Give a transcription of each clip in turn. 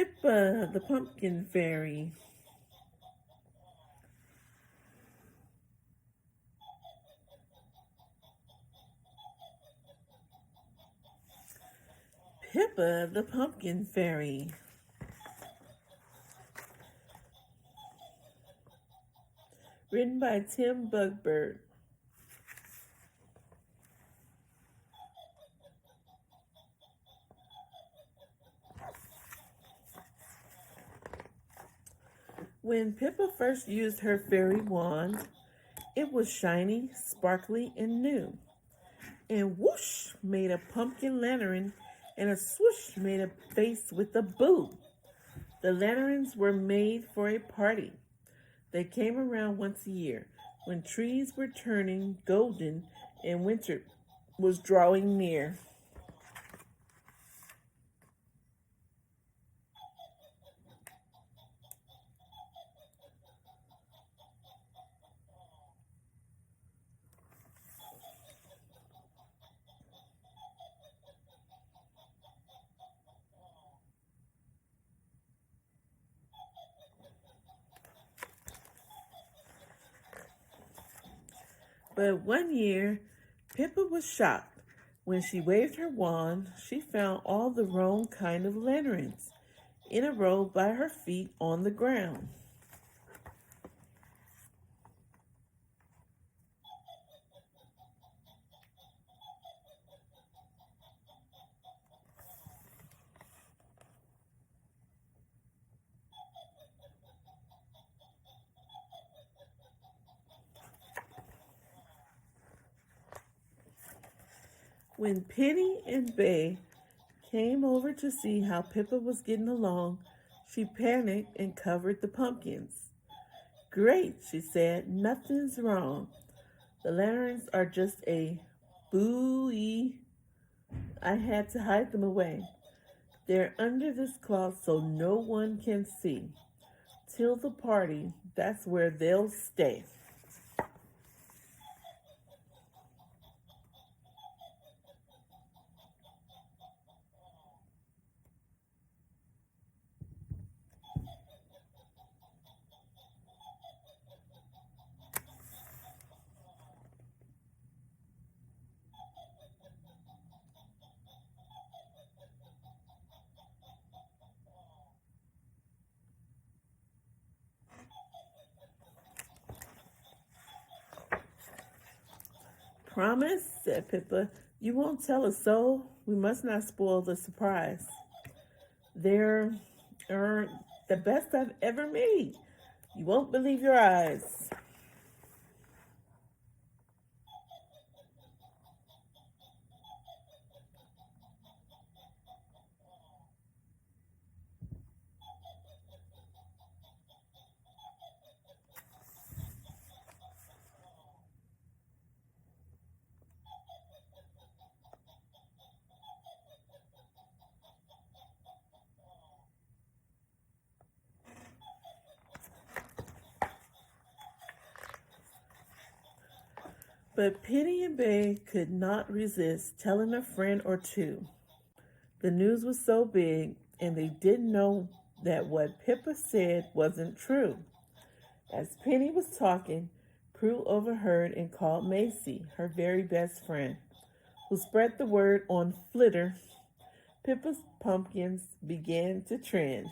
Pippa the Pumpkin Fairy. Pippa the Pumpkin Fairy. Written by Tim Bugbird. When Pippa first used her fairy wand, it was shiny, sparkly, and new. And whoosh made a pumpkin lantern, and a swoosh made a face with a boo. The lanterns were made for a party. They came around once a year when trees were turning golden and winter was drawing near. But one year, Pippa was shocked. When she waved her wand, she found all the wrong kind of lanterns in a row by her feet on the ground. When Penny and Bay came over to see how Pippa was getting along, she panicked and covered the pumpkins. "Great," she said, "nothing's wrong. The lanterns are just a booey. I had to hide them away. They're under this cloth so no one can see. Till the party, that's where they'll stay." "Promise," said Pippa, "you won't tell a soul. We must not spoil the surprise. They're the best I've ever made. You won't believe your eyes." But Penny and Bay could not resist telling a friend or two. The news was so big, and they didn't know that what Pippa said wasn't true. As Penny was talking, Prue overheard and called Macy, her very best friend, who spread the word on Flitter. Pippa's pumpkins began to trend.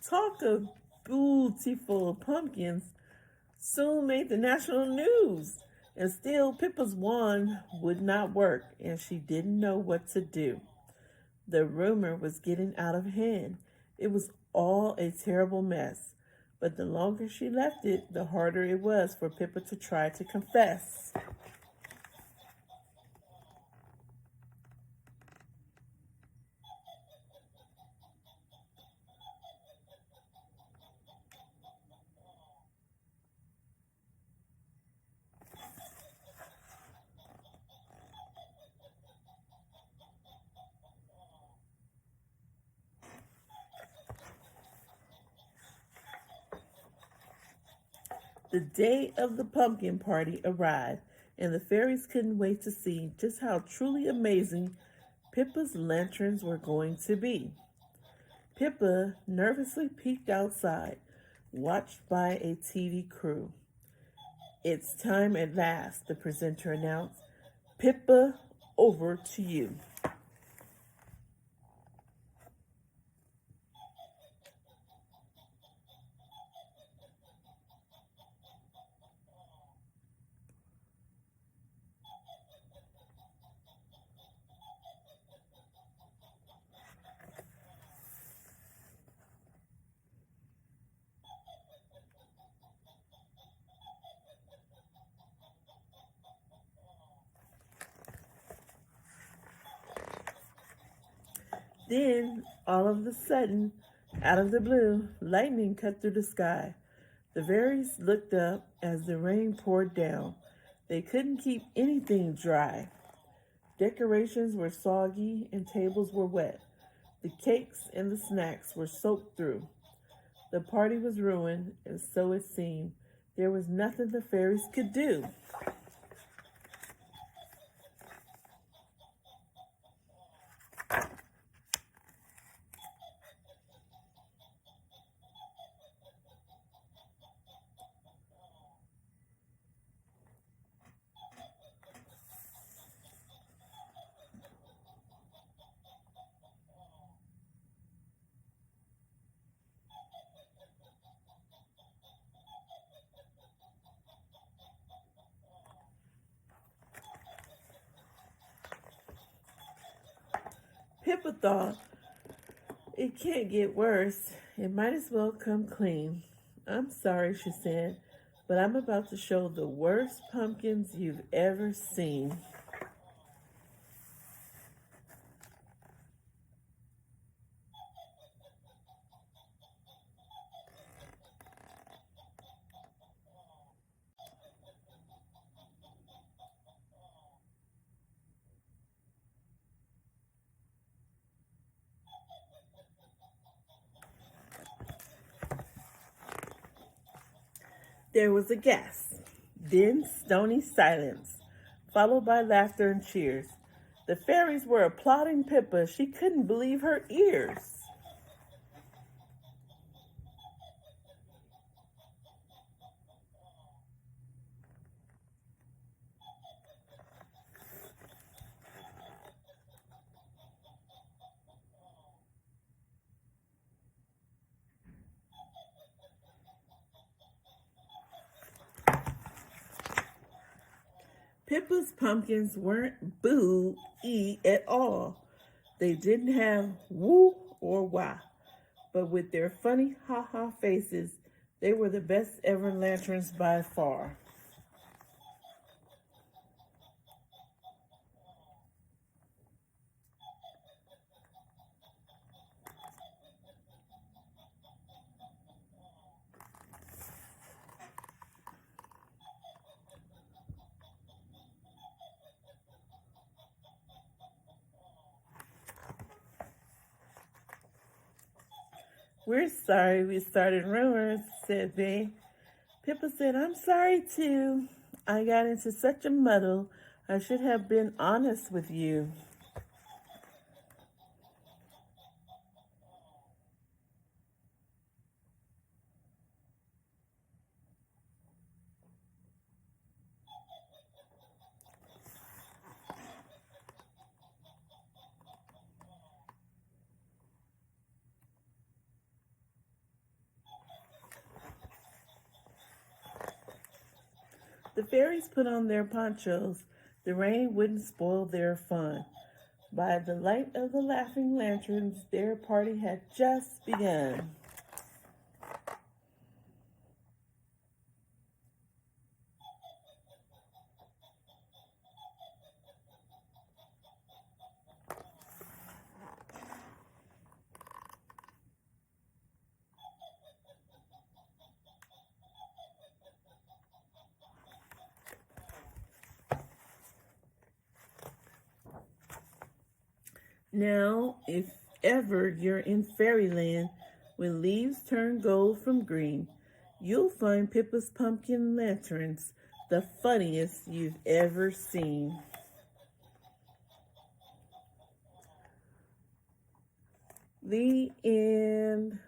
Talk of beautiful pumpkins soon made the national news, and still Pippa's wand would not work, and she didn't know what to do. The rumor was getting out of hand. It was all a terrible mess, but the longer she left it, the harder it was for Pippa to try to confess. The day of the pumpkin party arrived, and the fairies couldn't wait to see just how truly amazing Pippa's lanterns were going to be. Pippa nervously peeked outside, watched by a TV crew. It's time at last, the presenter announced. Pippa, over to you. Then, all of a sudden, out of the blue, lightning cut through the sky. The fairies looked up as the rain poured down. They couldn't keep anything dry. Decorations were soggy and tables were wet. The cakes and the snacks were soaked through. The party was ruined, and so it seemed. There was nothing the fairies could do. Pippa thought, it can't get worse. It might as well come clean. I'm sorry, she said, but I'm about to show the worst pumpkins you've ever seen. There was a gasp, then stony silence, followed by laughter and cheers. The fairies were applauding Pippa. She couldn't believe her ears. Pippa's pumpkins weren't boo-y at all. They didn't have woo or wah, but with their funny ha-ha faces, they were the best ever lanterns by far. We're sorry we started rumors, said Bea. Pippa said, I'm sorry too. I got into such a muddle. I should have been honest with you. The fairies put on their ponchos. The rain wouldn't spoil their fun. By the light of the laughing lanterns, their party had just begun. Now, if ever you're in fairyland when leaves turn gold from green, You'll find Pippa's pumpkin lanterns the funniest you've ever seen. The end.